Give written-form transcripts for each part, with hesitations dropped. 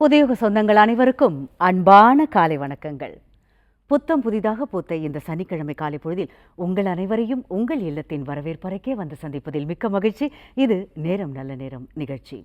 புதியுக சொந்தங்கள் அனைவருக்கும் அன்பான காலை வணக்கங்கள். புத்தம் புதிதாக பூத்த இந்த சனிக்கிழமை காலை பொழுதில் உங்கள் அனைவரையும் உங்கள் இல்லத்தின் வரவேற்பறைக்கே வந்து சந்திப்பதில் மிக்க மகிழ்ச்சி. இது நேரம் நல்ல நேரம் நிகழ்ச்சி.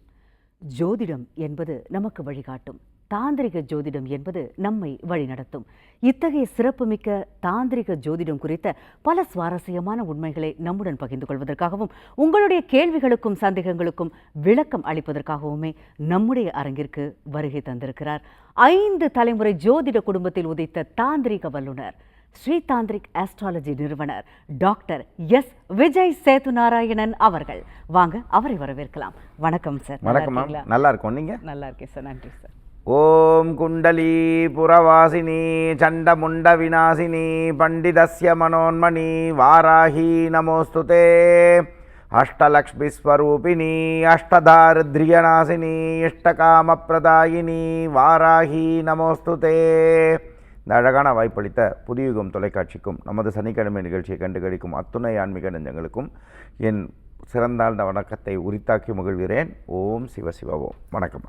ஜோதிடம் என்பது நமக்கு வழிகாட்டும், தாந்திரிக ஜோதிடம் என்பது நம்மை வழிநடத்தும். இத்தகைய சிறப்புமிக்க தாந்திரிக ஜோதிடம் குறித்த பல சுவாரஸ்யமான உண்மைகளை நம்முடன் பகிர்ந்து கொள்வதற்காகவும் உங்களுடைய கேள்விகளுக்கும் சந்தேகங்களுக்கும் விளக்கம் அளிப்பதற்காகவுமே நம்முடைய அரங்கிற்கு வருகை தந்திருக்கிறார் 5 தலைமுறை ஜோதிட குடும்பத்தில் உதித்த தாந்திரிக வல்லுநர், ஸ்ரீ தாந்திரிக் ஆஸ்ட்ராலஜி நிறுவனர் டாக்டர் எஸ் விஜய் சேதுநாராயணன் அவர்கள். வாங்க அவரை வரவேற்கலாம். வணக்கம் சார். வணக்கம். நல்லா இருக்கும். நீங்க? நல்லா இருக்கேன் சார். நன்றி சார். ஓம் குண்டலி புரவாசினி சண்டமுண்ட விநாசினி பண்டிதஸ்ய மனோன்மணி வாராகி நமோஸ்துதே அஷ்டலக்ஷ்மி ஸ்வரூபிணி அஷ்டதாரித்ரியநாசினி இஷ்டகாமப்பிரதாயினி வாராகி நமோஸ்துதே. இந்த அழகான வாய்ப்பளித்த புதியுகம் தொலைக்காட்சிக்கும் நமது சனிக்கிழமை நிகழ்ச்சியை கண்டுகளிக்கும் அத்துணை ஆன்மீக நெஞ்சங்களுக்கும் என் சிறந்தாழ்ந்த வணக்கத்தை உரித்தாக்கி மகிழ்கிறேன். ஓம் சிவசிவவோம். வணக்கம்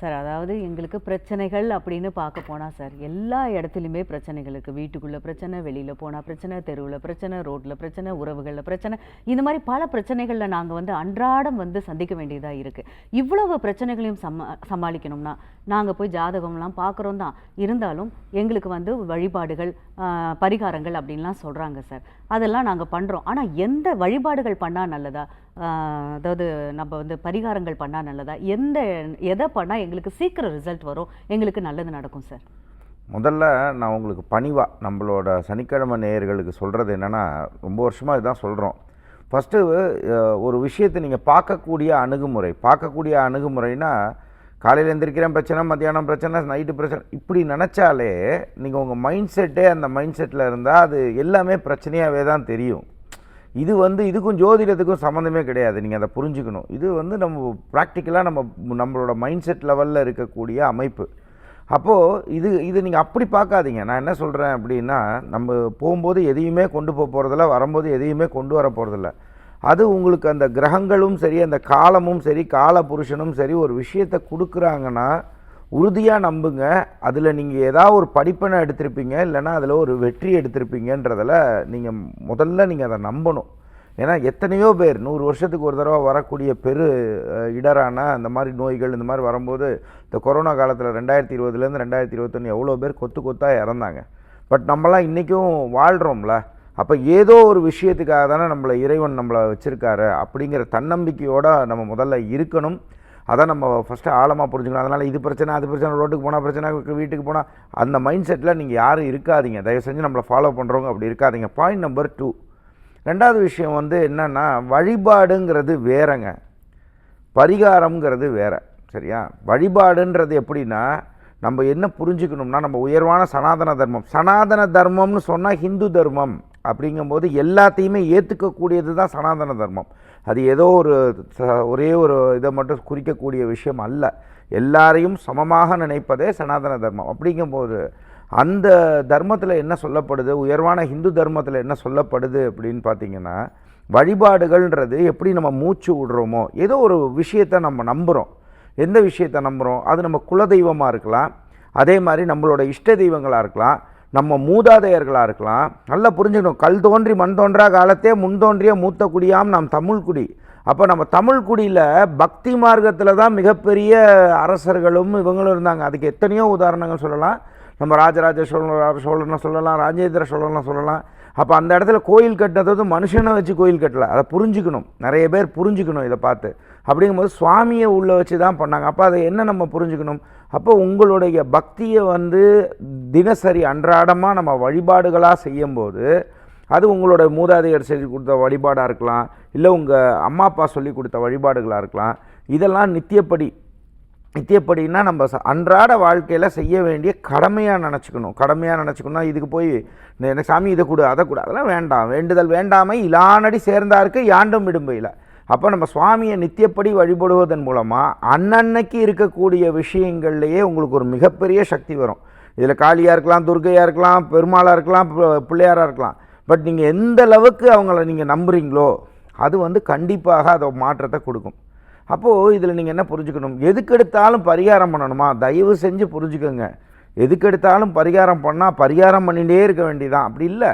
சார். அதாவது எங்களுக்கு பிரச்சனைகள் அப்படின்னு பார்க்க போனால் சார், எல்லா இடத்துலையுமே பிரச்சனைகள் இருக்குது. வீட்டுக்குள்ளே பிரச்சனை, வெளியில் போனால் பிரச்சனை, தெருவில் பிரச்சனை, ரோட்டில் பிரச்சனை, உறவுகளில் பிரச்சனை, இந்த மாதிரி பல பிரச்சனைகளில் நாங்கள் அன்றாடம் சந்திக்க வேண்டியதாக இருக்குது. இவ்வளவு பிரச்சனைகளையும் சமாளிக்கணும்னா நாங்கள் போய் ஜாதகம்லாம் பார்க்குறோம் தான், இருந்தாலும் எங்களுக்கு வழிபாடுகள், பரிகாரங்கள் அப்படின்லாம் சொல்கிறாங்க சார். அதெல்லாம் நாங்கள் பண்ணுறோம். ஆனால் எந்த வழிபாடுகள் பண்ணால் நல்லதா, அதாவது நம்ம பரிகாரங்கள் பண்ணால் நல்லதா, எதை பண்ணால் எங்களுக்கு சீக்கிரம் ரிசல்ட் வரும், எங்களுக்கு நல்லது நடக்கும் சார்? முதல்ல நான் உங்களுக்கு பணிவாக நம்மளோட சனிக்கிழமை நேயர்களுக்கு சொல்கிறது என்னென்னா, ரொம்ப வருஷமாக இதுதான் சொல்கிறோம். ஃபஸ்ட்டு ஒரு விஷயத்தை நீங்கள் பார்க்கக்கூடிய அணுகுமுறைனா, காலையில் எழுந்திரிக்கிறேன் பிரச்சனை, மத்தியானம் பிரச்சனை, நைட்டு பிரச்சனை, இப்படி நினச்சாலே நீங்கள் உங்கள் மைண்ட் செட்டே அந்த மைண்ட் செட்டில் இருந்தால் அது எல்லாமே பிரச்சனையாகவே தான் தெரியும். இது இதுக்கும் ஜோதிடத்துக்கும் சம்மந்தமே கிடையாது. நீங்கள் அதை புரிஞ்சுக்கணும். இது நம்ம ப்ராக்டிக்கலாக நம்மளோட மைண்ட் செட் லெவலில் இருக்கக்கூடிய அமைப்பு. அப்போது இது நீங்கள் அப்படி பார்க்காதீங்க. நான் என்ன சொல்கிறேன் அப்படின்னா, நம்ம போகும்போது எதையுமே கொண்டு போகிறதில்ல, வரும்போது எதையுமே கொண்டு வர போகிறதில்ல. அது உங்களுக்கு அந்த கிரகங்களும் சரி, அந்த காலமும் சரி, கால புருஷனும் சரி ஒரு விஷயத்தை கொடுக்குறாங்கன்னா உறுதியாக நம்புங்க. அதில் நீங்கள் ஏதாவது ஒரு படிப்பனை எடுத்திருப்பீங்க, இல்லைனா அதில் ஒரு வெற்றி எடுத்திருப்பீங்கன்றதில் முதல்ல நீங்கள் அதை நம்பணும். ஏன்னா எத்தனையோ பேர் 100 வருஷத்துக்கு ஒரு தடவை வரக்கூடிய இடரான அந்த மாதிரி நோய்கள் இந்த மாதிரி வரும்போது, இந்த கொரோனா காலத்தில் 2020லேருந்து 2021 எவ்வளோ பேர் கொத்தாக இறந்தாங்க. பட் நம்மளாம் இன்றைக்கும் வாழ்கிறோம்ல. அப்போ ஏதோ ஒரு விஷயத்துக்காக தானே இறைவன் நம்மளை வச்சுருக்காரு அப்படிங்கிற தன்னம்பிக்கையோடு நம்ம முதல்ல இருக்கணும். அதான் நம்ம ஃபஸ்ட்டு ஆழமாக புரிஞ்சுக்கணும். அதனால் இது பிரச்சனை, அது பிரச்சனை, ரோட்டுக்கு போனால் பிரச்சனை, வீட்டுக்கு போனால் அந்த மைண்ட் செட்டில் நீங்கள் யாரும் இருக்காதீங்க. தயவு செஞ்சு நம்மளை ஃபாலோ பண்ணுறவங்க அப்படி இருக்காதீங்க. Point number 2. ரெண்டாவது விஷயம் என்னென்னா, வழிபாடுங்கிறது வேறங்க, பரிகாரம்ங்கிறது வேறு. சரியா? வழிபாடுன்றது எப்படின்னா, நம்ம என்ன புரிஞ்சுக்கணும்னா, நம்ம உயர்வான சனாதன தர்மம்னு சொன்னால் ஹிந்து தர்மம் அப்படிங்கும்போது எல்லாத்தையுமே ஏற்றுக்கக்கூடியது தான் சனாதன தர்மம். அது ஏதோ ஒரே ஒரு இதை மட்டும் குறிக்கக்கூடிய விஷயம் அல்ல. எல்லாரையும் சமமாக நினைப்பதே சனாதன தர்மம். அப்படிங்கும்போது அந்த தர்மத்தில் என்ன சொல்லப்படுது, உயர்வான ஹிந்து தர்மத்தில் என்ன சொல்லப்படுது அப்படின்னு பார்த்தீங்கன்னா, வழிபாடுகள்ன்றது எப்படி நம்ம மூச்சு விடுறோமோ, ஏதோ ஒரு விஷயத்தை நம்ம நம்புகிறோம். எந்த விஷயத்தை நம்புகிறோம், அது நம்ம குலதெய்வமாக இருக்கலாம், அதே மாதிரி நம்மளோட இஷ்ட தெய்வங்களாக இருக்கலாம், நம்ம மூதாதையர்களாக இருக்கலாம். நல்லா புரிஞ்சுக்கணும். கல் தோன்றி மண் தோன்றா காலத்தே முன் தோன்றிய மூத்த குடியாம் நாம் தமிழ் குடி. அப்போ நம்ம தமிழ் குடியில் பக்தி மார்க்கத்தில் தான் மிகப்பெரிய அரசர்களும் இவங்களும் இருந்தாங்க. அதுக்கு எத்தனையோ உதாரணங்கள் சொல்லலாம். நம்ம ராஜராஜ சோழனை சொல்லலாம், ராஜேந்திர சோழனை சொல்லலாம். அப்போ அந்த இடத்துல கோயில் கட்டினது மனுஷனை வச்சு கோயில் கட்டலை. அதை புரிஞ்சுக்கணும். நிறைய பேர் புரிஞ்சுக்கணும் இதை பார்த்து. அப்படிங்கும்போது சுவாமியை உள்ளே வச்சு தான் பண்ணாங்க. அப்போ அதை என்ன நம்ம புரிஞ்சுக்கணும், அப்போ உங்களுடைய பக்தியை தினசரி அன்றாடமாக நம்ம வழிபாடுகளாக செய்யும்போது, அது உங்களோட மூதாதையர் சொல்லி கொடுத்த வழிபாடாக இருக்கலாம், இல்லை உங்கள் அம்மா அப்பா சொல்லி கொடுத்த வழிபாடுகளாக இருக்கலாம். இதெல்லாம் நித்தியப்படினா நம்ம அன்றாட வாழ்க்கையில் செய்ய வேண்டிய கடமையாக நினச்சிக்கணும். இதுக்கு போய் எனக்கு சாமி இதை கொடு அதை கொடு அதெல்லாம் வேண்டாம். வேண்டுதல் வேண்டாமை இலானடி சேர்ந்தாருக்கு யாண்டும் விடும்பையில். அப்போ நம்ம சுவாமியை நித்தியப்படி வழிபடுவதன் மூலமாக அன்னன்னைக்கு இருக்கக்கூடிய விஷயங்கள்லேயே உங்களுக்கு ஒரு மிகப்பெரிய சக்தி வரும். இதில் காளியாக இருக்கலாம், துர்க்கையாக இருக்கலாம், பெருமாளாக இருக்கலாம், பிள்ளையாராக இருக்கலாம். பட் நீங்கள் எந்த அளவுக்கு அவங்கள நீங்கள் நம்புகிறீங்களோ அது கண்டிப்பாக அதை மாற்றத்தை கொடுக்கும். அப்போது இதில் நீங்கள் என்ன புரிஞ்சுக்கணும், எதுக்கெடுத்தாலும் பரிகாரம் பண்ணணுமா? தயவு செஞ்சு புரிஞ்சுக்கோங்க. எதுக்கெடுத்தாலும் பரிகாரம் பண்ணால் பரிகாரம் பண்ணிகிட்டே இருக்க வேண்டியதான். அப்படி இல்லை.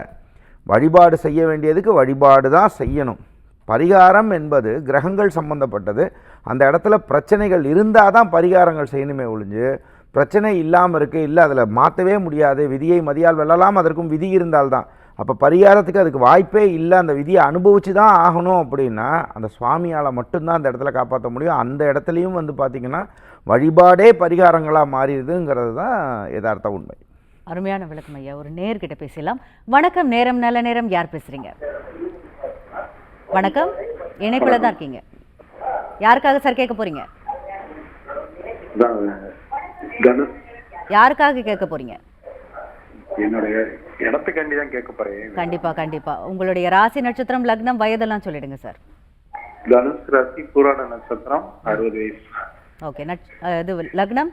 வழிபாடு செய்ய வேண்டியதுக்கு வழிபாடு தான் செய்யணும். பரிகாரம் என்பது கிரகங்கள் சம்பந்தப்பட்டது. அந்த இடத்துல பிரச்சனைகள் இருந்தால் தான் பரிகாரங்கள் செய்யணுமே ஒழிஞ்சு, பிரச்சனை இல்லாமல் இருக்குது, இல்லை அதில் மாற்றவே முடியாது, விதியை மதியால் வெல்லலாம், அதற்கும் விதி இருந்தால்தான். அப்போ பரிகாரத்துக்கு அதுக்கு வாய்ப்பே இல்லை, அந்த விதியை அனுபவித்து தான் ஆகணும் அப்படின்னா அந்த சுவாமியால் மட்டும்தான் அந்த இடத்துல காப்பாற்ற முடியும். அந்த இடத்துலையும் பார்த்திங்கன்னா வழிபாடே பரிகாரங்களாக மாறிடுதுங்கிறது தான் யதார்த்த உண்மை. அருமையான விளக்கம் ஐயா. ஒரு நேர்கிட்ட பேசலாம். வணக்கம், நேரம் நல்ல நேரம். யார் பேசுறீங்க? வணக்கம், இணைப்புல தான் இருக்கீங்க. யாருக்காக சார் கேட்க போறீங்க? யாருக்காக கேட்க போறீங்க? என்னுடைய இடத்துக்காண்டி தான் கேட்க போறேன். கண்டிப்பா கண்டிப்பா. உங்களுடைய ராசி, நட்சத்திரம், லக்னம், வயதெல்லாம் சொல்லிடுங்க சார். தனுஷ் ராசி, பூராட நட்சத்திரம், 60 வயசு. ஓகே. இது லக்னம்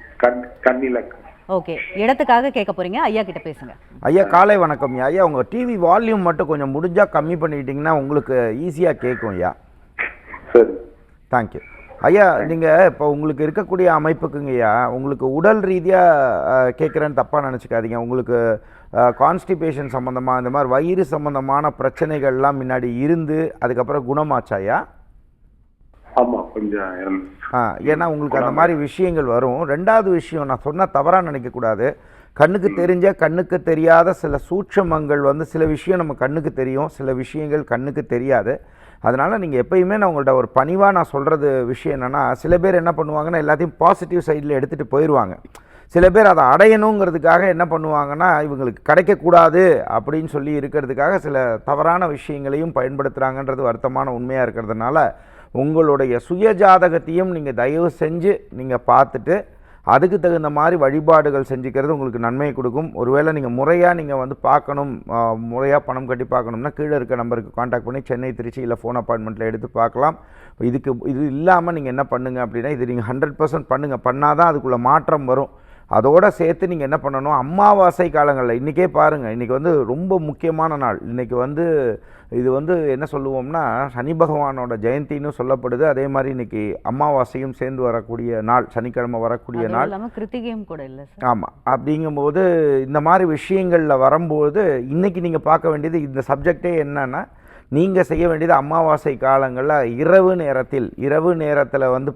கன்னி லக்னம். ஓகே. இடத்துக்காக கேட்க போறீங்க. ஐயா கிட்ட பேசுங்க. ஐயா காலை வணக்கம். ஐயா உங்கள் டிவி வால்யூம் மட்டும் கொஞ்சம் முடிஞ்சால் கம்மி பண்ணிக்கிட்டிங்கன்னா உங்களுக்கு ஈஸியாக கேட்கும் ஐயா. சரி, தேங்க்யூ. ஐயா நீங்கள் இப்போ உங்களுக்கு இருக்கக்கூடிய அமைப்புக்குங்க ஐயா, உங்களுக்கு உடல் ரீதியாக கேட்குறேன்னு தப்பாக நினச்சிக்காதீங்க. உங்களுக்கு கான்ஸ்டிபேஷன் சம்மந்தமாக இந்த மாதிரி வயிறு சம்மந்தமான பிரச்சனைகள்லாம் முன்னாடி இருந்து அதுக்கப்புறம் குணமாச்சா ஐயா? ஆமாம், கொஞ்சம். ஏன்னா உங்களுக்கு அந்த மாதிரி விஷயங்கள் வரும். ரெண்டாவது விஷயம், நான் சொன்னால் தவறாக நினைக்கக்கூடாது. கண்ணுக்கு தெரிஞ்ச கண்ணுக்கு தெரியாத சில சூட்சமங்கள் சில விஷயம் நம்ம கண்ணுக்கு தெரியும், சில விஷயங்கள் கண்ணுக்கு தெரியாது. அதனால் நீங்கள் எப்பயுமே நான் உங்கள்கிட்ட ஒரு பணிவாக நான் சொல்கிறது விஷயம் என்னென்னா, சில பேர் என்ன பண்ணுவாங்கன்னா எல்லாத்தையும் பாசிட்டிவ் சைடில் எடுத்துகிட்டு போயிடுவாங்க. சில பேர் அதை அடையணுங்கிறதுக்காக என்ன பண்ணுவாங்கன்னா, இவங்களுக்கு கிடைக்கக்கூடாது அப்படின்னு சொல்லி இருக்கிறதுக்காக சில தவறான விஷயங்களையும் பயன்படுத்துகிறாங்கன்றது வருத்தமான உண்மையாக இருக்கிறதுனால, உங்களுடைய சுய ஜாதகத்தையும் நீங்கள் தயவு செஞ்சு நீங்கள் பார்த்துட்டு அதுக்கு தகுந்த மாதிரி வழிபாடுகள் செஞ்சுக்கிறது உங்களுக்கு நன்மையை கொடுக்கும். ஒருவேளை நீங்கள் முறையாக நீங்கள் பார்க்கணும், முறையாக பணம் கட்டி பார்க்கணும்னா கீழே இருக்க நம்பருக்கு காண்டாக்ட் பண்ணி சென்னை, திருச்சி இல்லை ஃபோன் அப்பாயின்மெண்ட்டில் எடுத்து பார்க்கலாம். இது இல்லாமல் நீங்கள் என்ன பண்ணுங்கள் அப்படின்னா, இது நீங்கள் 100% பண்ணுங்கள். பண்ணால் தான் அதுக்குள்ளே மாற்றம் வரும். அதோடு சேர்த்து நீங்கள் என்ன பண்ணணும், அமாவாசை காலங்களில் இன்றைக்கே பாருங்கள், இன்றைக்கி ரொம்ப முக்கியமான நாள். இன்றைக்கி இது என்ன சொல்லுவோம்னா, சனி பகவானோட ஜெயந்தின்னு சொல்லப்படுது. அதே மாதிரி இன்றைக்கி அமாவாசையும் சேர்ந்து வரக்கூடிய நாள், சனிக்கிழமை வரக்கூடிய நாள், கிருத்திகையும் கூட இல்லை. ஆமாம். அப்படிங்கும்போது இந்த மாதிரி விஷயங்களில் வரும்போது இன்றைக்கி நீங்கள் பார்க்க வேண்டியது இந்த சப்ஜெக்டே என்னன்னா, நீங்கள் செய்ய வேண்டியது அமாவாசை காலங்களில் இரவு நேரத்தில்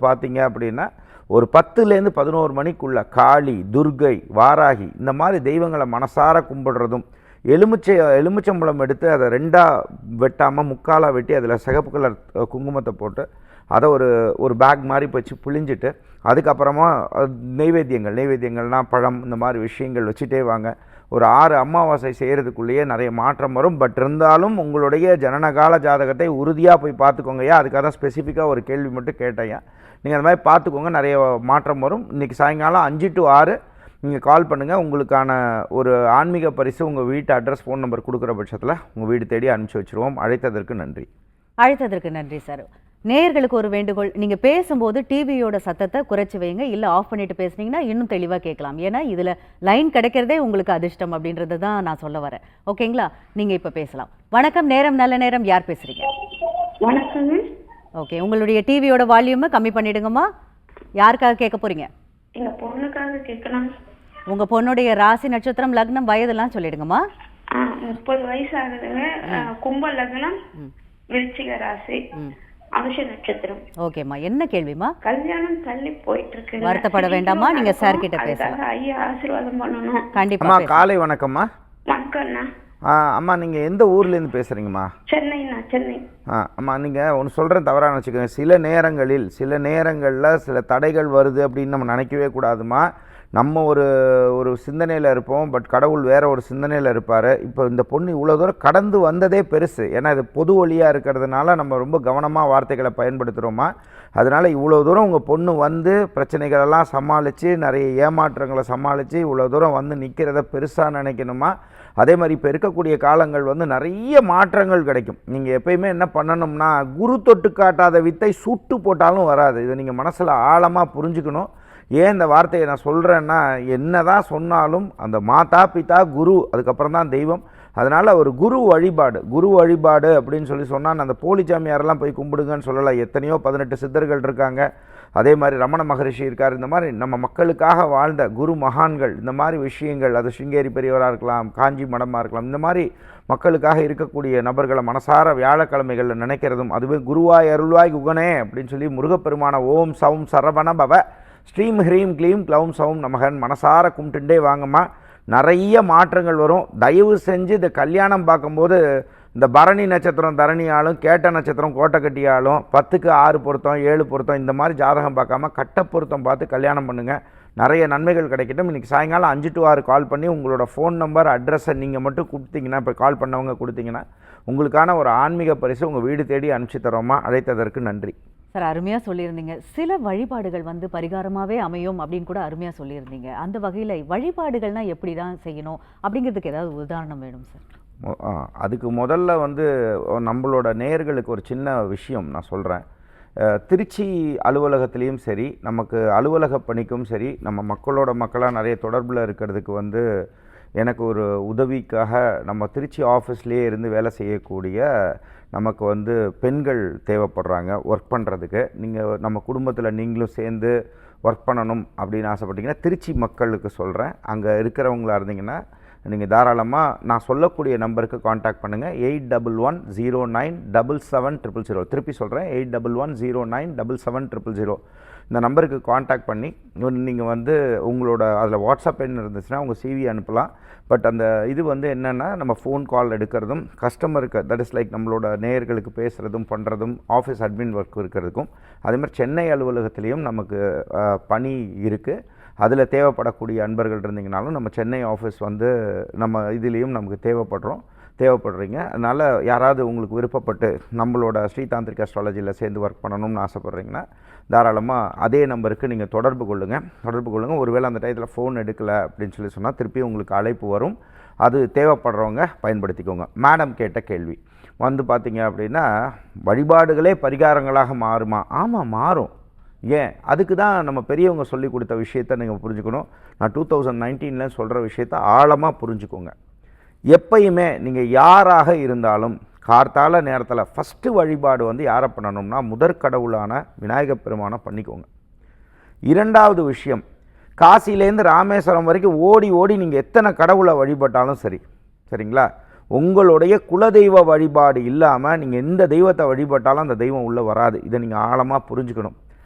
பார்த்தீங்க அப்படின்னா ஒரு 10லேருந்து 11 மணிக்குள்ளே காளி, துர்கை, வாராகி இந்த மாதிரி தெய்வங்களை மனசார கும்பிடுறதும், எலுமிச்சம்பழம் எடுத்து அதை 2ஆக வெட்டாமல் 3/4 வெட்டி அதில் சிகப்பு கலர் குங்குமத்தை போட்டு அதை ஒரு பேக் மாதிரி வச்சு புழிஞ்சிட்டு அதுக்கப்புறமா நெய்வேத்தியங்கள்னால் பழம் இந்த மாதிரி விஷயங்கள் வச்சுட்டே வாங்க. ஒரு 6 அமாவாசை செய்கிறதுக்குள்ளேயே நிறைய மாற்றம் வரும். பட் இருந்தாலும் உங்களுடைய ஜனனகால ஜாதகத்தை உறுதியாக போய் பார்த்துக்கோங்கய்யா. அதுக்காக தான் ஸ்பெசிஃபிக்காக ஒரு கேள்வி மட்டும் கேட்டேன். நீங்கள் அந்த மாதிரி பார்த்துக்கோங்க, நிறைய மாற்றம் வரும். இன்றைக்கி சாயங்காலம் 5 to 6 நீங்கள் கால் பண்ணுங்கள். உங்களுக்கான ஒரு ஆன்மீக பரிசு உங்கள் வீட்டு அட்ரஸ், ஃபோன் நம்பர் கொடுக்குற பட்சத்தில் உங்கள் வீடு தேடி அனுப்பிச்சி வச்சுருவோம். அழைத்ததற்கு நன்றி சார். நேயர்களுக்கு ஒரு வேண்டுகோள், நீங்கள் பேசும்போது டிவியோட சத்தத்தை குறைச்சி வைங்க, இல்லை ஆஃப் பண்ணிட்டு பேசுனீங்கன்னா இன்னும் தெளிவாக கேட்கலாம். ஏன்னா இதில் லைன் கிடைக்கிறதே உங்களுக்கு அதிர்ஷ்டம் அப்படின்றது தான் நான் சொல்ல வரேன். ஓகேங்களா? நீங்கள் இப்போ பேசலாம். வணக்கம், நேரம் நல்ல நேரம். யார் பேசுகிறீங்க? வணக்கங்க. ஓகே, உங்களுடைய டிவியோட வால்யூமை கம்மி பண்ணிடுங்கம்மா. யாருக்காக கேட்க போகிறீங்க? எங்கள் பொண்ணுக்காக கேட்கலாம். உங்கள் பொண்ணுடைய ராசி, நட்சத்திரம், லக்னம், வயதெல்லாம் சொல்லிடுங்கம்மா. 30 வயசு ஆகுதுங்க. கும்ப லக்னம், விருச்சிக ராசி, அனுஷ நட்சத்திரம். ஓகேம்மா, என்ன கேள்விமா? கல்யாணம் தள்ளி போயிட்டு இருக்கு. வருத்தப்பட வேண்டாமா, நீங்க சார் கிட்ட பேசலாம். ஐயா ஆசீர்வாதம் பண்ணணும். கண்டிப்பா. காலை வணக்கம்மா. வணக்கம்ண்ணா. அம்மா நீங்கள் எந்த ஊர்லேருந்து பேசுகிறீங்கம்மா? சென்னைண்ணா, சென்னை. அம்மா நீங்கள் ஒன்று சொல்கிறேன், தவறாக நினச்சிக்கோங்க. சில நேரங்களில் சில தடைகள் வருது அப்படின்னு நம்ம நினைக்கவே கூடாதுமா. நம்ம ஒரு சிந்தனையில் இருப்போம், பட் கடவுள் வேறு ஒரு சிந்தனையில் இருப்பார். இப்போ இந்த பொண்ணு இவ்வளோ தூரம் கடந்து வந்ததே பெருசு. ஏன்னா இது பொது வழியாக இருக்கிறதுனால நம்ம ரொம்ப கவனமாக வார்த்தைகளை பயன்படுத்துகிறோமா. அதனால் இவ்வளோ தூரம் உங்கள் பொண்ணு பிரச்சனைகளெல்லாம் சமாளித்து, நிறைய ஏமாற்றங்களை சமாளித்து இவ்வளோ தூரம் நிற்கிறத பெருசாக நினைக்கணுமா. அதே மாதிரி இப்போ இருக்கக்கூடிய காலங்கள் நிறைய மாற்றங்கள் கிடைக்கும். நீங்கள் எப்பயுமே என்ன பண்ணணும்னா, குரு தொட்டு காட்டாத வித்தை சுட்டு போட்டாலும் வராது. இதை நீங்கள் மனசில் ஆழமாக புரிஞ்சுக்கணும். ஏன் இந்த வார்த்தையை நான் சொல்கிறேன்னா, என்ன தான் சொன்னாலும் அந்த மாதா பிதா குரு, அதுக்கப்புறம் தான் தெய்வம். அதனால் ஒரு குரு வழிபாடு அப்படின்னு சொன்னால் அந்த போலிச்சாமியாரெல்லாம் போய் கும்பிடுங்கன்னு சொல்லலை. எத்தனையோ 18 சித்தர்கள் இருக்காங்க. அதே மாதிரி ரமண மகரிஷி இருக்கார். இந்த மாதிரி நம்ம மக்களுக்காக வாழ்ந்த குரு மகான்கள், இந்த மாதிரி விஷயங்கள், அது சிங்கேரி பெரியவராக இருக்கலாம், காஞ்சி மடமாக இருக்கலாம், இந்த மாதிரி மக்களுக்காக இருக்கக்கூடிய நபர்களை மனசார வியாழக்கிழமைகளில் நினைக்கிறதும், அதுவே குருவாய் அருள்வாய் குகனே அப்படின்னு சொல்லி முருகப்பெருமான ஓம் சவும் சரவண பவ ஸ்ரீம் ஹ்ரீம் க்ளீம் க்ளௌம் சவும் நமகன் மனசார கும்பிட்டுட்டே வாங்கம்மா. நிறைய மாற்றங்கள் வரும். தயவு செஞ்சு இந்த கல்யாணம் பார்க்கும்போது இந்த பரணி நட்சத்திரம் தரணியாலும், கேட்ட நட்சத்திரம் கோட்டை கட்டியாலும், 10க்கு 6 பொருத்தம் 7 பொருத்தம் இந்த மாதிரி ஜாதகம் பார்க்காம கட்ட பொருத்தம் பார்த்து கல்யாணம் பண்ணுங்கள். நிறைய நன்மைகள் கிடைக்கட்டும். இன்றைக்கி சாயங்காலம் 5 to 6 கால் பண்ணி உங்களோட ஃபோன் நம்பர் அட்ரஸை நீங்கள் மட்டும் கொடுத்தீங்கன்னா, இப்போ கால் பண்ணவங்க கொடுத்தீங்கன்னா உங்களுக்கான ஒரு ஆன்மீக பரிசு உங்கள் வீடு தேடி அனுப்பிச்சி தரோமா. அழைத்ததற்கு நன்றி. சார், அருமையாக சொல்லியிருந்தீங்க. சில வழிபாடுகள் பரிகாரமாகவே அமையும் அப்படின்னு கூட அருமையாக சொல்லியிருந்தீங்க. அந்த வகையில் வழிபாடுகள்னால் எப்படி தான் செய்யணும் அப்படிங்கிறதுக்கு ஏதாவது உதாரணம் வேணும் சார்? அதுக்கு முதல்ல நம்மளோட நேயர்களுக்கு ஒரு சின்ன விஷயம் நான் சொல்கிறேன். திருச்சி அலுவலகத்துலேயும் சரி, நமக்கு அலுவலக பணிக்கும் சரி, நம்ம மக்களோட மக்களாக நிறைய தொடர்பில் இருக்கிறதுக்கு எனக்கு ஒரு உதவிக்காக நம்ம திருச்சி ஆஃபீஸ்லேயே இருந்து வேலை செய்யக்கூடிய நமக்கு பெண்கள் தேவைப்படுறாங்க ஒர்க் பண்ணுறதுக்கு. நீங்கள் நம்ம குடும்பத்தில் நீங்களும் சேர்ந்து ஒர்க் பண்ணணும் அப்படின்னு ஆசைப்பட்டீங்கன்னா திருச்சி மக்களுக்கு சொல்கிறேன். அங்கே இருக்கிறவங்களா இருந்தீங்கன்னா நீங்கள் தாராளமாக நான் சொல்லக்கூடிய நம்பருக்கு காண்டாக்ட் பண்ணுங்கள். 8110977700. திருப்பி சொல்கிறேன், 8110977700. இந்த நம்பருக்கு காண்டாக்ட் பண்ணி நீங்கள் உங்களோட அதில் வாட்ஸ்அப் எண் இருந்துச்சுன்னா உங்கள் சிவி அனுப்பலாம். பட் அந்த இது என்னென்னா, நம்ம ஃபோன் கால் எடுக்கிறதும், கஸ்டமருக்கு தட் இஸ் லைக் நம்மளோட நேயர்களுக்கு பேசுகிறதும் பண்ணுறதும், ஆஃபீஸ் அட்மின் ஒர்க் இருக்கிறதுக்கும், அதேமாதிரி சென்னை அலுவலகத்துலேயும் நமக்கு பணி இருக்குது. அதில் தேவைப்படக்கூடிய அன்பர்கள் இருந்தீங்கனாலும் நம்ம சென்னை ஆஃபீஸ் நம்ம இதுலேயும் நமக்கு தேவைப்படுறீங்க. அதனால் யாராவது உங்களுக்கு விருப்பப்பட்டு நம்மளோட ஸ்ரீதாந்திரிக் அஸ்ட்ராலஜியில் சேர்ந்து ஒர்க் பண்ணணும்னு ஆசைப்பட்றீங்கன்னா தாராளமாக அதே நம்பருக்கு நீங்கள் தொடர்பு கொள்ளுங்கள். ஒருவேளை அந்த டயத்தில் ஃபோன் எடுக்கலை அப்படின்னு சொன்னால் திருப்பி உங்களுக்கு அழைப்பு வரும். அது தேவைப்படுறவங்க பயன்படுத்திக்கோங்க. மேடம் கேட்ட கேள்வி பார்த்தீங்க அப்படின்னா, வழிபாடுகளே பரிகாரங்களாக மாறுமா? ஆமாம், மாறும். ஏன்? அதுக்கு தான் நம்ம பெரியவங்க சொல்லி கொடுத்த விஷயத்தை நீங்கள் புரிஞ்சுக்கணும். நான் 2019 சொல்கிற விஷயத்தை ஆழமாக புரிஞ்சுக்கோங்க. எப்பயுமே நீங்கள் யாராக இருந்தாலும் கார்த்தால நேரத்தில் ஃபஸ்ட்டு வழிபாடு யாரை பண்ணணும்னா முதற்கடவுளான விநாயகப் பெருமானை பண்ணிக்கோங்க. இரண்டாவது விஷயம், காசிலேருந்து ராமேஸ்வரம் வரைக்கும் ஓடி நீங்கள் எத்தனை கடவுளை வழிபட்டாலும் சரிங்களா, உங்களுடைய குலதெய்வ வழிபாடு இல்லாமல் நீங்கள் எந்த தெய்வத்தை வழிபட்டாலும் அந்த தெய்வம் உள்ளே வராது. இதை நீங்கள் ஆழமாக புரிஞ்சுக்கணும்.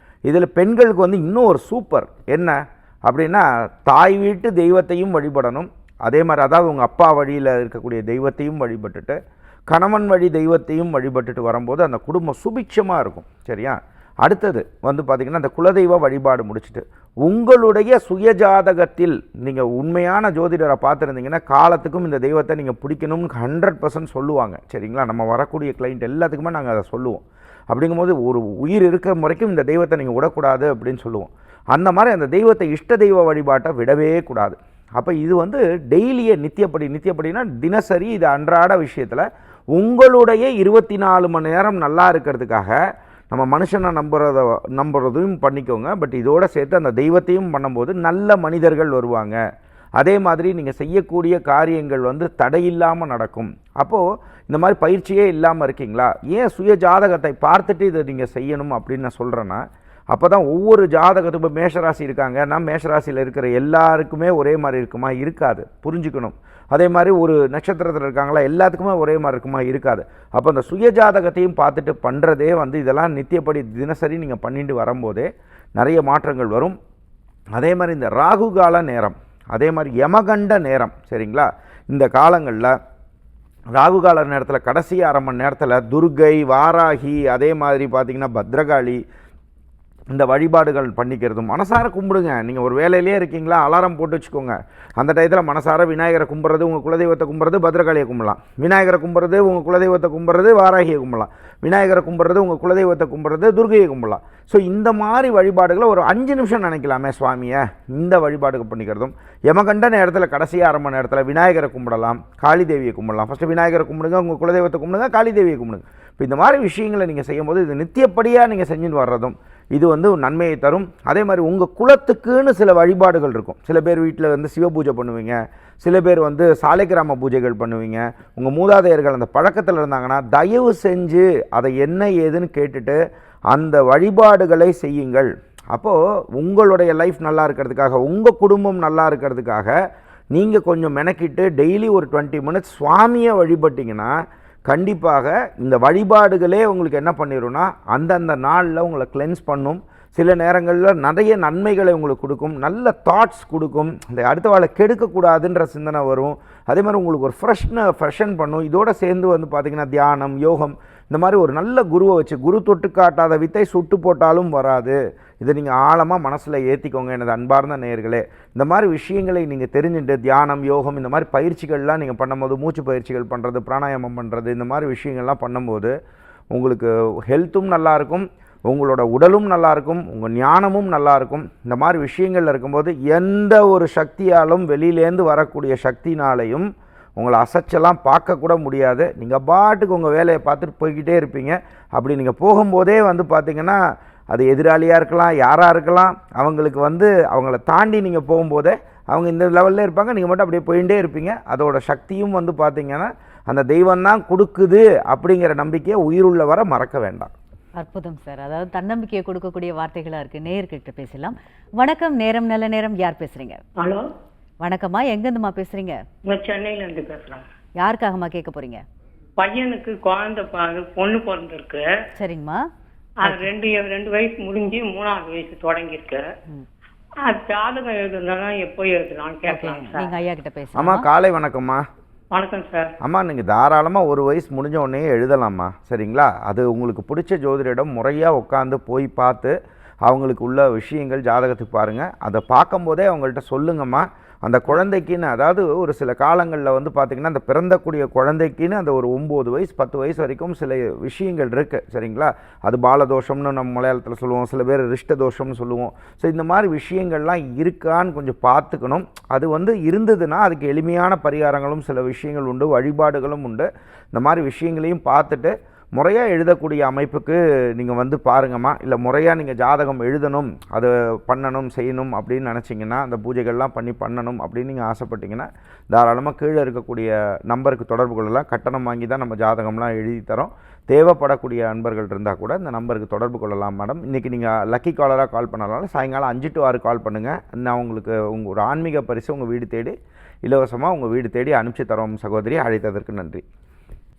இதில் பெண்களுக்கு இன்னும் ஒரு சூப்பர் என்ன அப்படின்னா, தாய் வீட்டு தெய்வத்தையும் வழிபடணும். அதே மாதிரி அதாவது உங்கள் அப்பா வழியில் இருக்கக்கூடிய தெய்வத்தையும் வழிபட்டுட்டு, கணவன் வழி தெய்வத்தையும் வழிபட்டுட்டு வரும்போது அந்த குடும்பம் சுபிட்சமாக இருக்கும். சரியா? அடுத்தது பார்த்திங்கன்னா, அந்த குலதெய்வ வழிபாடு முடிச்சுட்டு உங்களுடைய சுயஜாதகத்தில் நீங்கள் உண்மையான ஜோதிடரை பார்த்துருந்தீங்கன்னா காலத்துக்கும் இந்த தெய்வத்தை நீங்கள் பிடிக்கணும்னு 100% சொல்லுவாங்க. சரிங்களா? நம்ம வரக்கூடிய கிளைண்ட் எல்லாத்துக்குமே நாங்கள் அதை சொல்லுவோம். அப்படிங்கும்போது ஒரு உயிர் இருக்கிற முறைக்கும் இந்த தெய்வத்தை நீங்கள் விடக்கூடாது அப்படின்னு சொல்லுவோம். அந்த மாதிரி அந்த தெய்வத்தை இஷ்ட தெய்வ வழிபாட்டை விடவே கூடாது. அப்போ இது டெய்லியே நித்தியப்படினா தினசரி, இது அன்றாட விஷயத்தில் உங்களுடைய 24 மணி நேரம் நல்லா இருக்கிறதுக்காக நம்ம மனுஷனை நம்புறதையும் பண்ணிக்கோங்க. பட் இதோடு சேர்த்து அந்த தெய்வத்தையும் பண்ணும்போது நல்ல மனிதர்கள் வருவாங்க. அதே மாதிரி நீங்கள் செய்யக்கூடிய காரியங்கள் தடையில்லாமல் நடக்கும். அப்போது இந்த மாதிரி பயிற்சியே இல்லாமல் இருக்கீங்களா, ஏன் சுய ஜாதகத்தை பார்த்துட்டு இதை நீங்கள் செய்யணும் அப்படின்னு நான் சொல்கிறேன்னா, அப்போ தான் ஒவ்வொரு ஜாதகத்துக்கும் இப்போ மேஷராசி இருக்காங்கன்னா மேஷராசியில் இருக்கிற எல்லாருக்குமே ஒரே மாதிரி இருக்குமா? இருக்காது. புரிஞ்சுக்கணும். அதே மாதிரி ஒரு நட்சத்திரத்தில் இருக்காங்களா, எல்லாத்துக்குமே ஒரே மாதிரி இருக்குமா? இருக்காது. அப்போ அந்த சுய ஜாதகத்தையும் பார்த்துட்டு பண்ணுறதே இதெல்லாம் நித்தியப்படி தினசரி நீங்கள் பண்ணிட்டு வரும்போதே நிறைய மாற்றங்கள் வரும். அதே மாதிரி இந்த ராகு கால நேரம், அதே மாதிரி யமகண்ட நேரம், சரிங்களா, இந்த காலங்களில் ராகு கால நேரத்தில் கடைசி அரை மணி நேரத்தில் துர்கை, வாராகி, அதே மாதிரி பார்த்திங்கன்னா பத்ரகாளி, இந்த வழிபாடுகள் பண்ணிக்கிறதும் மனசார கும்பிடுங்க. நீங்கள் ஒரு வேலையிலே இருக்கீங்களா, அலாரம் போட்டு வச்சுக்கோங்க. அந்த டயத்தில் மனசார விநாயகரை கும்பிட்றது, உங்கள் குலதெய்வத்தை கும்பிட்றது, பத்ரகாளியை கும்பிடலாம். விநாயகரை கும்பிட்றது, உங்கள் குலதெய்வத்தை கும்பிட்றது, வாராகியை கும்பிடலாம். விநாயகரை கும்பிட்றது, உங்கள் குலதெய்வத்தை கும்பிட்றது, துர்கையை கும்பிடலாம். ஸோ இந்த மாதிரி வழிபாடுகளை ஒரு 5 நிமிஷம் நினைக்கலாமே சுவாமியை, இந்த வழிபாடுகள் பண்ணிக்கிறதும். யமகண்ட நேரத்தில் கடைசி அரை மணி நேரத்தில் விநாயகரை கும்பிடலாம், காளி தேவியை கும்பிடலாம். ஃபஸ்ட்டு விநாயகரை கும்பிடுங்க, உங்கள் குலதெய்வத்தை கும்பிடுங்க, காளி தேவியை கும்பிடுங்க. இப்போ இந்த மாதிரி விஷயங்களை நீங்கள் செய்யும்போது இது நித்தியப்படியாக நீங்கள் செஞ்சுட்டு வர்றதும் இது வந்து நன்மையை தரும். அதே மாதிரி உங்கள் குலத்துக்குன்னு சில வழிபாடுகள் இருக்கும். சில பேர் வீட்டில் வந்து சிவ பூஜை பண்ணுவீங்க, சில பேர் வந்து சாலைக்கிராம பூஜைகள் பண்ணுவீங்க. உங்கள் மூதாதையர்கள் அந்த பழக்கத்தில் இருந்தாங்கன்னா தயவு செஞ்சு அதை என்ன ஏதுன்னு கேட்டுட்டு அந்த வழிபாடுகளை செய்யுங்கள். அப்போது உங்களுடைய லைஃப் நல்லா இருக்கிறதுக்காக, உங்கள் குடும்பம் நல்லா இருக்கிறதுக்காக நீங்கள் கொஞ்சம் மெனக்கிட்டு டெய்லி ஒரு 20 மினிட்ஸ் சுவாமியை வழிபட்டிங்கன்னா கண்டிப்பாக இந்த வழிபாடுகளே உங்களுக்கு என்ன பண்ணிடும்னா அந்தந்த நாளில் உங்களை கிளென்ஸ் பண்ணும். சில நேரங்களில் நிறைய நன்மைகளை உங்களுக்கு கொடுக்கும், நல்ல தாட்ஸ் கொடுக்கும், இந்த அடுத்த வாழை கெடுக்கக்கூடாதுன்ற சிந்தனை வரும். அதே மாதிரி உங்களுக்கு ஒரு ஃப்ரெஷன் பண்ணும். இதோடு சேர்ந்து வந்து பார்த்திங்கன்னா தியானம், யோகம், இந்த மாதிரி ஒரு நல்ல குருவை வச்சு, குரு தொட்டு காட்டாத வித்தை சுட்டு போட்டாலும் வராது. இதை நீங்கள் ஆழமாக மனசில் ஏற்றிக்கோங்க எனது அன்பார்ந்த நேயர்களே. இந்த மாதிரி விஷயங்களை நீங்கள் தெரிஞ்சுட்டு தியானம், யோகம், இந்த மாதிரி பயிற்சிகள்லாம் நீங்கள் பண்ணும்போது, மூச்சு பயிற்சிகள் பண்ணுறது, பிராணாயாமம் பண்ணுறது, இந்த மாதிரி விஷயங்கள்லாம் பண்ணும்போது உங்களுக்கு ஹெல்த்தும் நல்லாயிருக்கும், உங்களோட உடலும் நல்லாயிருக்கும், உங்கள் ஞானமும் நல்லாயிருக்கும். இந்த மாதிரி விஷயங்கள் இருக்கும்போது எந்த ஒரு சக்தியாலும், வெளியிலேருந்து வரக்கூடிய சக்தினாலையும் உங்களை அசைச்செல்லாம் பார்க்கக்கூட முடியாது. நீங்கள் பாட்டுக்கு உங்கள் வேலையை பார்த்துட்டு போய்கிட்டே இருப்பீங்க. அப்படி நீங்கள் போகும்போதே வந்து பார்த்திங்கன்னா அது எதிராளியாக இருக்கலாம், யாராக இருக்கலாம், அவங்களுக்கு வந்து அவங்கள தாண்டி நீங்கள் போகும்போதே அவங்க இந்த லெவலில் இருப்பாங்க, நீங்கள் மட்டும் அப்படியே போயிட்டே இருப்பீங்க. அதோட சக்தியும் வந்து பார்த்திங்கன்னா அந்த தெய்வம் தான் கொடுக்குது அப்படிங்கிற நம்பிக்கையை உயிருள்ள வர மறக்க வேண்டாம். அற்புதம் சார். அதாவது தன்னம்பிக்கையை கொடுக்கக்கூடிய வார்த்தைகளாக இருக்குது. நேயர்கிட்ட பேசலாம். வணக்கம், நேரம் நல்ல நேரம். யார் பேசுகிறீங்க? ஹலோ, வணக்கம்மா. எங்கேருந்துமா பேசுகிறீங்க? சென்னையிலேருந்து பேசுகிறேன். யாருக்காகம்மா கேட்க போகிறீங்க? பையனுக்கு குழந்தை பொண்ணு பிறந்திருக்கு. சரிங்கம்மா. அது 2 வயசு முடிஞ்சு 3வது வயசு தொடங்கியிருக்கு. ஜாதகம் எழுதுனா எப்போ எழுதலாம் கேட்கலாம் சார். நீங்கள் ஐயா கிட்ட பேசலாம். அம்மா காலை வணக்கம்மா. வணக்கம் சார். அம்மா நீங்கள் தாராளமாக 1 வயசு முடிஞ்ச உடனே எழுதலாம்மா, சரிங்களா? அது உங்களுக்கு பிடிச்ச ஜோதிடரிடம் முறையாக உட்காந்து போய் பார்த்து அவங்களுக்கு உள்ள விஷயங்கள் ஜாதகத்துக்கு பாருங்கள். அதை பார்க்கும்போதே அவங்கள்ட்ட சொல்லுங்கம்மா. அந்த குழந்தைக்குன்னு, அதாவது ஒரு சில காலங்களில் வந்து பார்த்திங்கன்னா அந்த பிறந்தக்கூடிய குழந்தைக்குன்னு அந்த ஒரு 9 வயசு 10 வயசு வரைக்கும் சில விஷயங்கள் இருக்குது, சரிங்களா? அது பாலதோஷம்னு நம்ம மலையாளத்தில் சொல்லுவோம், சில பேர் ரிஷ்ட தோஷம்னு சொல்லுவோம். ஸோ இந்த மாதிரி விஷயங்கள்லாம் இருக்கான்னு கொஞ்சம் பார்த்துக்கணும். அது வந்து இருந்ததுன்னா அதுக்கு எளிமையான பரிகாரங்களும் சில விஷயங்கள் உண்டு, வழிபாடுகளும் உண்டு. இந்த மாதிரி விஷயங்களையும் பார்த்துட்டு முறையாக எழுதக்கூடிய அமைப்புக்கு நீங்கள் வந்து பாருங்கம்மா. இல்லை முறையாக நீங்கள் ஜாதகம் எழுதணும், அது பண்ணணும், செய்யணும் அப்படின்னு நினச்சிங்கன்னா, அந்த பூஜைகள்லாம் பண்ணணும் அப்படின்னு நீங்கள் ஆசைப்பட்டீங்கன்னா தாராளமாக கீழே இருக்கக்கூடிய நம்பருக்கு தொடர்பு கொள்ளலாம். கட்டணம் வாங்கி தான் நம்ம ஜாதகம்லாம் எழுதி தரோம். தேவைப்படக்கூடிய அன்பர்கள் இருந்தால் கூட இந்த நம்பருக்கு தொடர்பு கொள்ளலாம் மேடம். இன்றைக்கி நீங்கள் லக்கி காலராக கால் பண்ணலாம். சாயங்காலம் 5 to 6 கால் பண்ணுங்கள். நான் உங்களுக்கு ஒரு ஆன்மீக பரிசு உங்கள் வீடு தேடி இலவசமாக உங்கள் வீடு தேடி அனுப்பிச்சி தரோம் சகோதரி. அழைத்ததற்கு நன்றி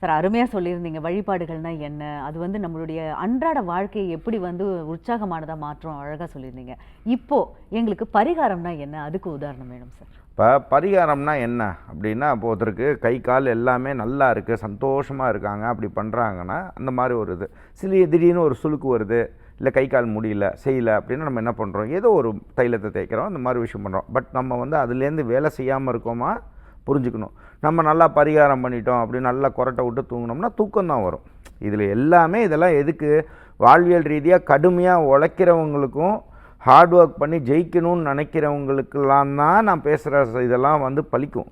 சார். அருமையாக சொல்லியிருந்தீங்க. வழிபாடுகள்னா என்ன, அது வந்து நம்மளுடைய அன்றாட வாழ்க்கையை எப்படி வந்து உற்சாகமானதாக மாற்றம், அழகாக சொல்லியிருந்தீங்க. இப்போது எங்களுக்கு பரிகாரம்னா என்ன, அதுக்கு உதாரணம் வேணும் சார். இப்போ பரிகாரம்னா என்ன அப்படின்னா, இப்போ ஒருத்தருக்கு கை கால் எல்லாமே நல்லா இருக்குது, சந்தோஷமாக இருக்காங்க, அப்படி பண்ணுறாங்கன்னா அந்த மாதிரி ஒரு இது. திடீர்னு ஒரு சுளுக்கு வருது, இல்லை கை கால் முடியல, செய்யலை அப்படின்னா நம்ம என்ன பண்ணுறோம், ஏதோ ஒரு தைலத்தை தேய்க்கிறோம், அந்த மாதிரி விஷயம் பண்ணுறோம். பட் நம்ம வந்து அதுலேருந்து வேலை செய்யாமல் இருக்கோமா புரிஞ்சுக்கணும். நம்ம நல்லா பரிகாரம் பண்ணிட்டோம் அப்படி நல்லா கொரட்டை விட்டு தூங்கினோம்னா தூக்கம் தான் வரும். இதில் எல்லாமே இதெல்லாம் எதுக்கு, வாழ்வியல் ரீதியாக கடுமையாக உழைக்கிறவங்களுக்கும் ஹார்ட் ஒர்க் பண்ணி ஜெயிக்கணும்னு நினைக்கிறவங்களுக்கெல்லாம் தான் நான் பேசுகிற இதெல்லாம் வந்து பலிக்கும்.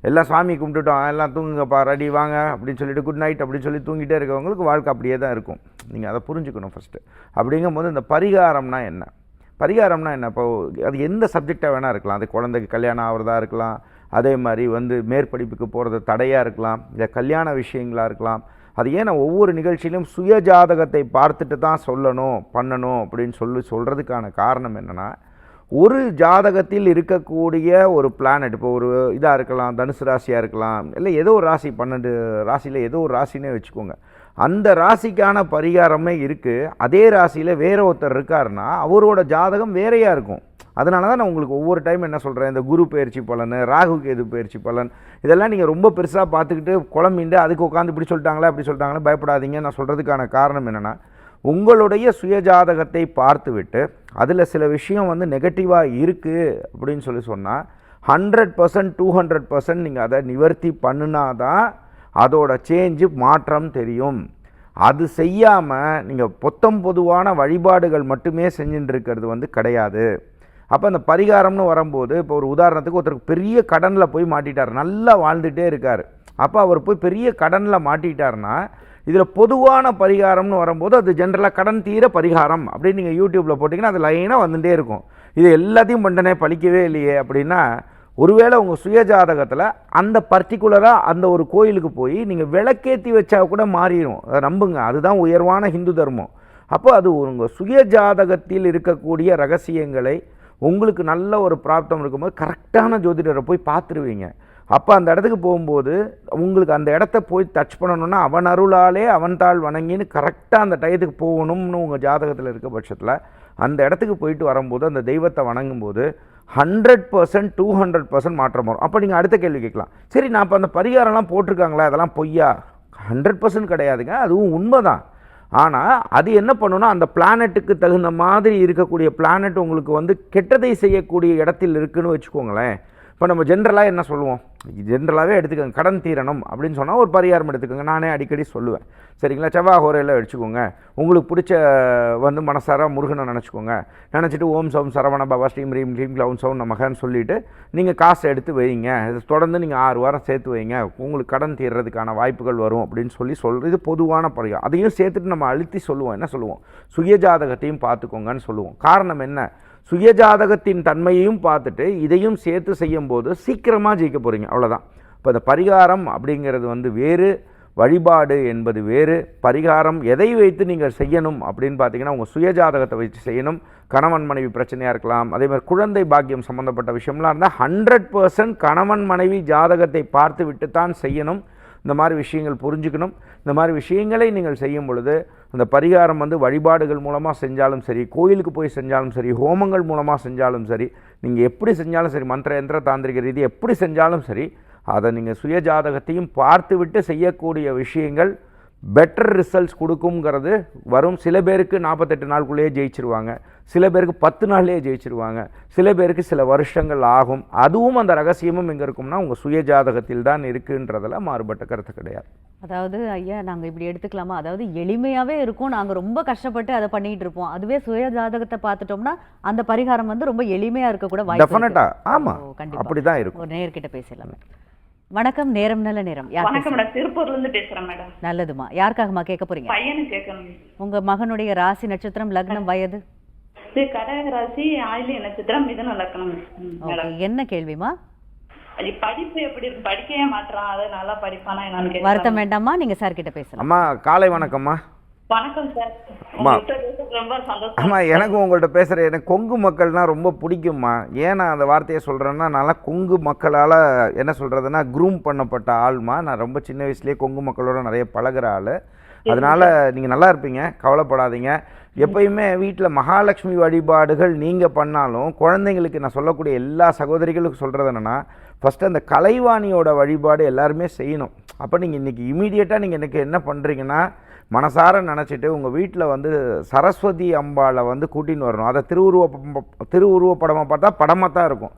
எல்லாம் சாமி கும்பிட்டுட்டோம், எல்லாம் தூங்குங்கப்பா, ரெடி வாங்க அப்படின்னு சொல்லிட்டு குட் நைட் அப்படின்னு சொல்லி தூங்கிட்டே இருக்கவங்களுக்கு வாழ்க்கை அப்படியே தான் இருக்கும். நீங்கள் அதை புரிஞ்சுக்கணும் ஃபஸ்ட்டு. அப்படிங்கும்போது இந்த பரிகாரம்னா என்ன, பரிகாரம்னா என்ன, இப்போ அது எந்த சப்ஜெக்டாக வேணால் இருக்கலாம். அது குழந்தைக்கு கல்யாணம் ஆகிறதா இருக்கலாம், அதே மாதிரி வந்து மேற்படிப்புக்கு போகிறது தடையாக இருக்கலாம், இல்லை கல்யாண விஷயங்களாக இருக்கலாம். அது ஏன்னா ஒவ்வொரு நிகழ்ச்சியிலும் சுய ஜாதகத்தை பார்த்துட்டு தான் சொல்லணும் பண்ணணும் அப்படின்னு சொல்கிறதுக்கான காரணம் என்னென்னா, ஒரு ஜாதகத்தில் இருக்கக்கூடிய ஒரு பிளானட், இப்போ ஒரு இதாக இருக்கலாம், தனுசு ராசியாக இருக்கலாம், இல்லை ஏதோ ஒரு ராசி, 12 ராசியில் ஏதோ ஒரு ராசினே வச்சுக்கோங்க. அந்த ராசிக்கான பரிகாரமே இருக்குது. அதே ராசியில் வேற ஒருத்தர் இருக்காருன்னா அவரோட ஜாதகம் வேறையாக இருக்கும். அதனால தான் நான் உங்களுக்கு ஒவ்வொரு டைம் என்ன சொல்கிறேன், இந்த குரு பயிற்சி பலன், ராகு கேது பயிற்சி பலன், இதெல்லாம் நீங்கள் ரொம்ப பெருசாக பார்த்துக்கிட்டு குழம்பிண்டு அதுக்கு உட்காந்து இப்படி சொல்லிட்டாங்களா அப்படி சொல்லிட்டாங்களா பயப்படாதீங்க. நான் சொல்கிறதுக்கான காரணம் என்னென்னா, உங்களுடைய சுயஜாதகத்தை பார்த்துவிட்டு அதில் சில விஷயம் வந்து நெகட்டிவாக இருக்குது அப்படின்னு சொன்னால் 100% 200% நீங்கள் அதை நிவர்த்தி பண்ணினா தான் அதோட சேஞ்சு மாற்றம் தெரியும். அது செய்யாமல் நீங்கள் பொதுவான வழிபாடுகள் மட்டுமே செஞ்சுட்டு இருக்கிறது வந்து கிடையாது. அப்போ அந்த பரிகாரம்னு வரும்போது, இப்போ ஒரு உதாரணத்துக்கு ஒருத்தருக்கு பெரிய கடனில் போய் மாட்டிட்டார், நல்லா வாழ்ந்துகிட்டே இருக்கார். அப்போ அவர் போய் பெரிய கடனில் மாட்டிட்டார்னா இதில் பொதுவான பரிகாரம்னு வரும்போது அது ஜென்ரலாக கடன் தீர பரிகாரம் அப்படின்னு நீங்கள் யூடியூப்பில் போட்டிங்கன்னா அது லைனாக வந்துகிட்டே இருக்கும். இது எல்லாத்தையும் பண்ணிட்டேனே பலிக்கவே இல்லையே அப்படின்னா, ஒருவேளை உங்கள் சுயஜாதகத்தில் அந்த பர்டிகுலராக அந்த ஒரு கோயிலுக்கு போய் நீங்கள் விளக்கேற்றி வச்சா கூட மாறிடும். அதை நம்புங்க, அதுதான் உயர்வான ஹிந்து தர்மம். அப்போ அது உங்கள் சுயஜாதகத்தில் இருக்கக்கூடிய ரகசியங்களை உங்களுக்கு நல்ல ஒரு பிராப்தம் இருக்கும்போது கரெக்டான ஜோதிடரை போய் பார்த்துருவீங்க. அப்போ அந்த இடத்துக்கு போகும்போது உங்களுக்கு அந்த இடத்த போய் டச் பண்ணணுன்னா அவன் அருளாலே அவன் தாள் வணங்கின்னு கரெக்டாக அந்த டயத்துக்கு போகணும்னு உங்கள் ஜாதகத்தில் இருக்க பட்சத்தில் அந்த இடத்துக்கு போயிட்டு வரும்போது அந்த தெய்வத்தை வணங்கும்போது 100% 200% மாற்றம் வரும். அப்போ நீங்கள் அடுத்த கேள்வி கேட்கலாம், சரி நான் இப்போ அந்த பரிகாரம்லாம் போட்டிருக்காங்களா அதெல்லாம் பொய்யா? 100% கிடையாதுங்க, அதுவும் உண்மை தான். ஆனால் அது என்ன பண்ணுன்னா அந்த பிளானட்டுக்கு தகுந்த மாதிரி இருக்கக்கூடிய பிளானட் உங்களுக்கு கெட்டதை செய்யக்கூடிய இடத்தில் இருக்குதுன்னு வச்சுக்கோங்களேன். இப்போ நம்ம ஜென்ரலாக என்ன சொல்லுவோம், ஜென்ரலாகவே எடுத்துக்கோங்க, கடன் தீரணும் அப்படின்னு சொன்னால் ஒரு பரிகாரம் எடுத்துக்கோங்க. நானே அடிக்கடி சொல்லுவேன், சரிங்களா? செவ்வாய் ஹோரையில் வச்சுக்கோங்க. உங்களுக்கு பிடிச்ச மனசார முருகனை நினச்சிக்கோங்க. நினச்சிட்டு ஓம் சௌம் சரவண பவ ஸ்ரீம் ரீம் க்ளீம் க்ளௌம் சௌம் நமகன்னு சொல்லிவிட்டு நீங்கள் காசை எடுத்து வைங்க. இது தொடர்ந்து நீங்கள் 6 வாரம் சேர்த்து வைங்க, உங்களுக்கு கடன் தீர்றதுக்கான வாய்ப்புகள் வரும் அப்படின்னு சொல்கிறது இது பொதுவான பரிகாரம். அதையும் சேர்த்துட்டு நம்ம அழுத்தி சொல்லுவோம், என்ன சொல்லுவோம், சுயஜாதகத்தையும் பார்த்துக்கோங்கன்னு சொல்லுவோம். காரணம் என்ன, சுயஜாதகத்தின் தன்மையையும் பார்த்துட்டு இதையும் சேர்த்து செய்யும்போது சீக்கிரமாக ஜெயிக்க போகிறீங்க, அவ்வளோதான். இப்போ இந்த பரிகாரம் அப்படிங்கிறது வேறு, வழிபாடு என்பது வேறு. பரிகாரம் எதை வைத்து நீங்கள் செய்யணும் அப்படின்னு பார்த்தீங்கன்னா உங்கள் சுயஜாதகத்தை வச்சு செய்யணும். கணவன் மனைவி பிரச்சனையாக இருக்கலாம், அதே மாதிரி குழந்தை பாக்கியம் சம்மந்தப்பட்ட விஷயம்லாம் இருந்தால் 100% கணவன் மனைவி ஜாதகத்தை பார்த்து விட்டு தான் செய்யணும். இந்த மாதிரி விஷயங்கள் புரிஞ்சுக்கணும். இந்த மாதிரி விஷயங்களை நீங்கள் செய்யும் பொழுது அந்த பரிகாரம் வழிபாடுகள் மூலமாக செஞ்சாலும் சரி, கோயிலுக்கு போய் செஞ்சாலும் சரி, ஹோமங்கள் மூலமாக செஞ்சாலும் சரி, நீங்கள் எப்படி செஞ்சாலும் சரி, மந்திர யந்திர தாந்திரிக ரீதி எப்படி செஞ்சாலும் சரி, அதை நீங்கள் சுயஜாதகத்தையும் பார்த்து விட்டு செய்யக்கூடிய விஷயங்கள் பெட்டர் ரிசல்ட்ஸ் கொடுக்குங்கிறது வரும். சில பேருக்கு 48 நாளுக்குள்ளேயே ஜெயிச்சிருவாங்க, சில பேருக்கு 10 நாள்லேயே ஜெயிச்சிருவாங்க, சில பேருக்கு சில வருஷங்கள் ஆகும். அதுவும் அந்த ரகசியமும் எங்கே இருக்கும்னா உங்கள் சுயஜாதகத்தில் தான் இருக்குன்றதில் மாறுபட்ட கருத்து கிடையாது. அதாவது ஐயா நாங்கள் இப்படி எடுத்துக்கலாமா, அதாவது எளிமையாகவே இருக்கும், நாங்கள் ரொம்ப கஷ்டப்பட்டு அதை பண்ணிகிட்டு இருப்போம். அதுவே சுய ஜாதகத்தை பார்த்துட்டோம்னா அந்த பரிகாரம் ரொம்ப எளிமையாக இருக்கக்கூட வாய்ப்பு. டெஃபினட்டாக ஆமாம், கண்டிப்பாக அப்படி தான் இருக்கும். ஒரு நேயர்கிட்ட பேசலாமே. வணக்கம், நேரம் நல்ல நேரம். வணக்கம் மேடம், திருப்பூர்ல இருந்து பேசுறேன் மேடம். நல்லதுமா, யாருக்காகமா கேட்க போறீங்க? பையனுக்கு கேட்கணும். உங்க மகனுடைய ராசி நட்சத்திரம் லக்னம் வயது? இது கடக ராசி ஆயில்ய நட்சத்திரம் மிதுன லக்னம். என்ன கேள்விமா? படிப்பு எப்படி இருக்கு, படிக்கவே மாட்டான், அது நல்லா படிப்பானா என்னன்னு வருத்தம் வேண்டாமா, நீங்க சார் கிட்ட பேசலாம். அம்மா காலை வணக்கம்மா. வணக்கம் சார், ரொம்ப சந்தோஷம். ஆமாம், எனக்கு உங்கள்கிட்ட பேசுகிற எனக்கு கொங்கு மக்கள்னால் ரொம்ப பிடிக்கும்மா. ஏன் நான் அந்த வார்த்தையை சொல்கிறேன்னா, நல்லா கொங்கு மக்களால் என்ன சொல்கிறதுனா க்ரூம் பண்ணப்பட்ட ஆள்மா. நான் ரொம்ப சின்ன வயசுலேயே கொங்கு மக்களோட நிறைய பழகிற ஆள். அதனால் நீங்கள் நல்லா இருப்பீங்க, கவலைப்படாதீங்க. எப்பயுமே வீட்டில் மகாலட்சுமி வழிபாடுகள் நீங்கள் பண்ணாலும் குழந்தைங்களுக்கு நான் சொல்லக்கூடிய எல்லா சகோதரிகளுக்கும் சொல்கிறது என்னென்னா, ஃபஸ்ட்டு அந்த கலைவாணியோட வழிபாடு எல்லாருமே செய்யணும். அப்போ நீங்கள் இன்றைக்கி இமீடியட்டாக நீங்கள் இன்றைக்கி என்ன பண்ணுறீங்கன்னா, மனசார நினச்சிட்டு உங்கள் வீட்டில் சரஸ்வதி அம்பாளை கூட்டின்னு வரணும். அதை திருவுருவப்படமாக பார்த்தா படமாக தான் இருக்கும்.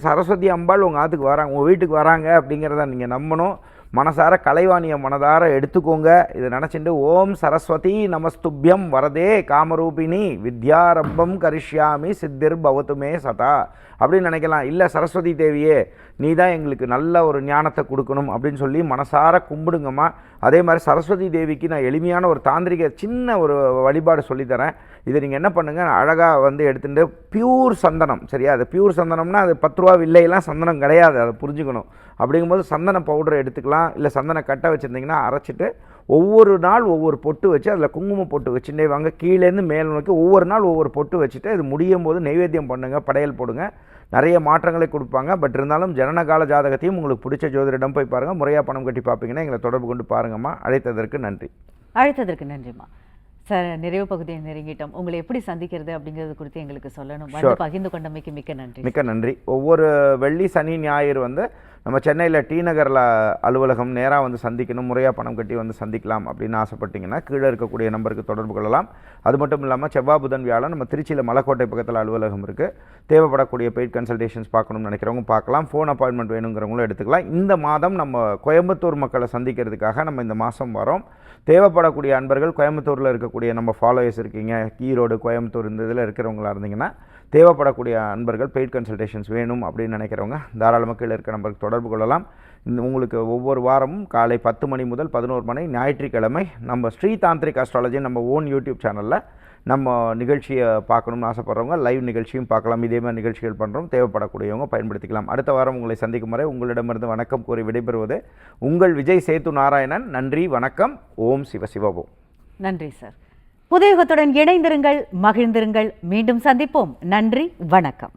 சரஸ்வதி அம்பாள் உங்கள் ஆற்றுக்கு வராங்க, உங்கள் வீட்டுக்கு வராங்க அப்படிங்கிறத நீங்கள் நம்பணும். மனசார கலைவாணியை மனதார எடுத்துக்கோங்க. இதை நினச்சிட்டு ஓம் சரஸ்வதி நமஸ்துப்யம் வரதே காமரூபிணி வித்யாரம்பம் கரிஷ்யாமி சித்திர் பவத்துமே சதா அப்படின்னு நினைக்கலாம். இல்லை சரஸ்வதி தேவியே நீ தான் எங்களுக்கு நல்ல ஒரு ஞானத்தை கொடுக்கணும் அப்படின்னு சொல்லி மனசார கும்பிடுங்கம்மா. அதே மாதிரி சரஸ்வதி தேவிக்கு நான் எளிமையான ஒரு தாந்திரிக சின்ன ஒரு வழிபாடு சொல்லித்தரேன். இதை நீங்கள் என்ன பண்ணுங்கள், அழகாக எடுத்துகிட்டு பியூர் சந்தனம், சரியா? அது பியூர் சந்தனம்னா அது 10 ரூபா வில்லையெல்லாம் சந்தனம் கிடையாது, அதை புரிஞ்சுக்கணும். அப்படிங்கும்போது சந்தன பவுடரை எடுத்துக்கலாம், இல்லை சந்தன கட்டை வச்சுருந்தீங்கன்னா அரைச்சிட்டு ஒவ்வொரு நாள் ஒவ்வொரு பொட்டு வச்சு அதில் குங்குமம் பொட்டு வச்சுட்டே வாங்க. கீழேருந்து மேல் நோக்கி ஒவ்வொரு நாள் ஒவ்வொரு பொட்டு வச்சுட்டு அது முடியும் போது நைவேத்தியம் பண்ணுங்கள், படையல் போடுங்க. நிறைய மாற்றங்களை கொடுப்பாங்க. பட் இருந்தாலும் ஜனனகால ஜாதகத்தையும் உங்களுக்கு பிடிச்ச ஜோதிடரிடம் போய் பாருங்கள். முறையாக பணம் கட்டி பார்ப்பீங்கன்னா எங்களை தொடர்பு கொண்டு பாருங்கம்மா. அழைத்ததற்கு நன்றி. அழைத்ததற்கு நன்றிம்மா. சார், நிறைவு பகுதியை நெருங்கிட்டோம். உங்களை எப்படி சந்திக்கிறது அப்படிங்கிறது குறித்து எங்களுக்கு சொல்லணும். பகிர்ந்து கொண்டமைக்கு மிக்க நன்றி. மிக்க நன்றி. ஒவ்வொரு வெள்ளி சனி ஞாயிறு நம்ம சென்னையில் டி நகரில் அலுவலகம் நேராக சந்திக்கணும், முறையாக பணம் கட்டி சந்திக்கலாம் அப்படின்னு ஆசைப்பட்டீங்கன்னா கீழே இருக்கக்கூடிய நம்பருக்கு தொடர்பு கொள்ளலாம். அது மட்டும் இல்லாமல் செவ்வாய் புதன் வியாழன் நம்ம திருச்சியில் மலைக்கோட்டை பக்கத்தில் அலுவலகம் இருக்குது. தேவைப்படக்கூடிய பெய்ட் கன்சல்டேஷன்ஸ் பார்க்கணும்னு நினைக்கிறவங்க பார்க்கலாம். ஃபோன் அப்பாயின்மெண்ட் வேணுங்கிறவங்களும் எடுத்துக்கலாம். இந்த மாதம் நம்ம கோயம்புத்தூர் மக்களை சந்திக்கிறதுக்காக நம்ம இந்த மாதம் வரோம். தேவைப்படக்கூடிய அன்பர்கள் கோயம்புத்தூரில் இருக்கக்கூடிய நம்ம ஃபாலோவர்ஸ் இருக்கீங்க, ஈரோடு கோயம்புத்தூர் இந்த இதில் இருக்கிறவங்களா இருந்தீங்கன்னா தேவைப்படக்கூடிய அன்பர்கள் பெய்ட் கன்சல்டேஷன்ஸ் வேணும் அப்படின்னு நினைக்கிறவங்க தாராளமாக கீழே இருக்க நம்பருக்கு தொடர்பு கொள்ளலாம். உங்களுக்கு ஒவ்வொரு வாரமும் காலை 10 மணி முதல் 11 மணி ஞாயிற்றுக்கிழமை நம்ம ஸ்ரீ தாந்திரிக் அஸ்ட்ராலஜி நம்ம ஓன் யூடியூப் சேனலில் நம்ம நிகழ்ச்சியை பார்க்கணும்னு ஆசைப்படுறவங்க லைவ் நிகழ்ச்சியும் பார்க்கலாம். இதே மாதிரி நிகழ்ச்சிகள் பண்ணுறோம், தேவைப்படக்கூடியவங்க பயன்படுத்திக்கலாம். அடுத்த வாரம் உங்களை சந்திக்கும் வரை உங்களிடமிருந்து வணக்கம் கூறி விடைபெறுவது உங்கள் விஜய் சேத்து நாராயணன். நன்றி, வணக்கம். ஓம் சிவசிவபோம். நன்றி சார். புதிய யுகத்துடன் இணைந்திருங்கள், மகிழ்ந்திருங்கள். மீண்டும் சந்திப்போம். நன்றி, வணக்கம்.